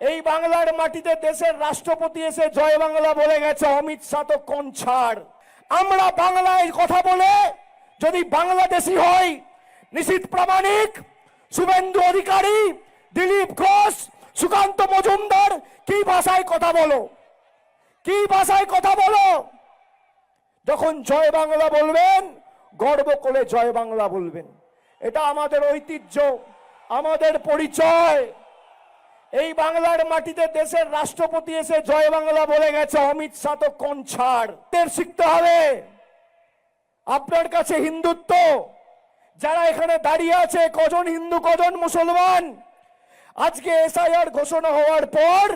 এই বাংলার মাটিতে দেশের রাষ্ট্রপতি এসে জয় বাংলা বলে গেছে, অমিত শাহ তো কোন ছাড়। আমরা বাংলায় কথা বলে যদি বাংলাদেশি হই, নিশীথ প্রামাণিক, শুভেন্দু অধিকারী, দিলীপ ঘোষ, সুকান্ত মজুমদার কি ভাষায় কথা বলো, কি ভাষায় কথা বলো? যখন জয় বাংলা বলবেন গর্ব করে জয় বাংলা বলবেন। এটা আমাদের ঐতিহ্য, আমাদের পরিচয়। এই বাংলার মাটিতে দেশের রাষ্ট্রপতি এসে জয় বাংলা বলে গেছে, অমিত শাহ তো কোন ছাড়। শিখতে হবে আপনার কাছে হিন্দুত্ব। যারা এখানে দাঁড়িয়ে আছে, কজন হিন্দু কজন মুসলমান? আজকে এসআইআর ঘোষণা হওয়ার পর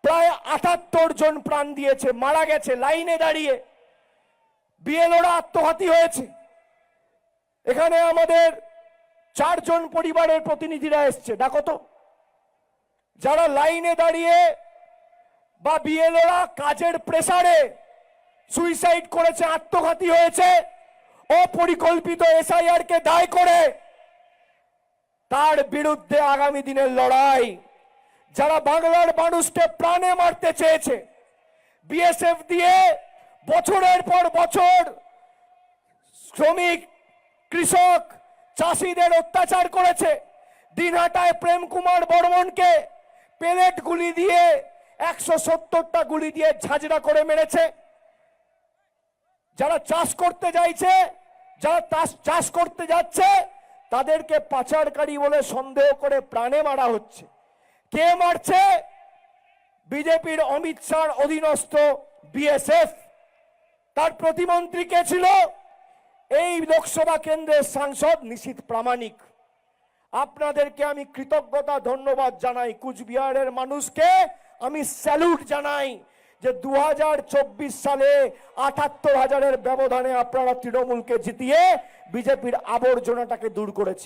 প্রায় ৭৮ জন প্রাণ দিয়েছে, মারা গেছে লাইনে দাঁড়িয়ে। বিএলওরা আত্মঘাতী হয়েছে। এখানে আমাদের 4 জন পরিবারের প্রতিনিধিরা এসছে, ডাকো তো। যারা লাইনে দাঁড়িয়ে বা বিএলওরা কাজের প্রেসারে সুইসাইড করেছে, আত্মঘাতী হয়েছে, অপরিকল্পিত এসআইআর কে দায় করে, তার বিরুদ্ধে আগামী দিনের লড়াই। যারা বাংলার মানুষকে প্রাণে মারতে চেয়েছে, বিএসএফ দিয়ে বছরের পর বছর শ্রমিক, কৃষক, চাষিদের অত্যাচার করেছে। দিনহাটায় প্রেম কুমার বর্মনকে পেলেট গুলি দিয়ে 170টা গুলি দিয়ে ঝাঁঝরা করে মেরেছে। যারা চাষ করতে যাইছে, যারা চাষ করতে যাচ্ছে, তাদেরকে পাচারকারী বলে সন্দেহ করে প্রাণে মারা হচ্ছে। কে মারছে? বিজেপির অমিত শাহর অধীনস্থ বিএসএফ। তার প্রতিমন্ত্রী কে ছিল? এই লোকসভা কেন্দ্রের সাংসদ নিশীথ প্রামাণিক। আপনাদেরকে আমি কৃতজ্ঞতা ধন্যবাদ জানাই। কুচবিহারের মানুষকে আমি স্যালুট জানাই যে 2024 সালে ৭৮,০০০-এর ব্যবধানে আপনারা তৃণমূলকে জিতিয়ে বিজেপির আবর্জনাটাকে দূর করেছেন।